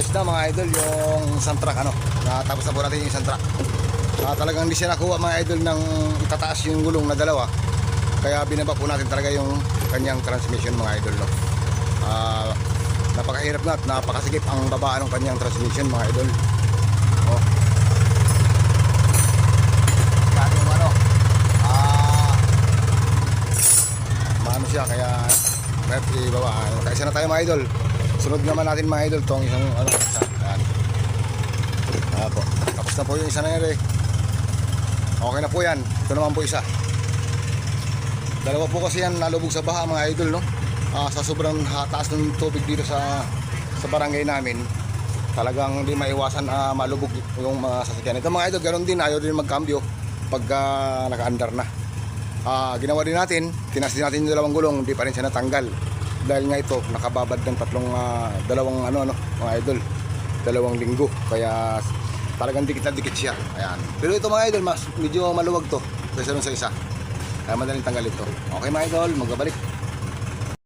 Ayos na mga idol yung isang truck ano. Natapos na po natin yung isang truck. Talagang hindi siya nakuha mga idol ng itataas yung gulong na dalawa. Kaya binaba po natin talaga yung kanyang transmission mga idol no. Napakahirap na at napakasigip ang babaan ng kanyang transmission mga idol. Oh. Yan yung ano. Maano siya kaya may ibaba. Kaisa na tayo mga idol. Sunod naman natin mga idol tong isang ano isa. Yan. Po. Tapos na po yung isa na yan eh. Okay na po yan. Ito naman po isa. Dalawa po kasi yan nalubog sa baha mga idol no. Sa sobrang taas ng tubig dito sa barangay namin. Talagang hindi maiwasan malubog yung mga sasakyan. Ito mga idol ganoon din ayaw din magkambyo pag naka-andar na. Ginawa din natin, tinas din natin yung dalawang gulong, hindi pa rin siya natanggal. Dahil nga ito nakababad ng dalawang mga idol. 2 linggo. Kaya talagang dikit na dikit siya. Ayan. Pero ito mga idol, medyo maluwag to kaysa sa isa. Kaya madaling tanggal ito. Okay mga idol, magbabalik.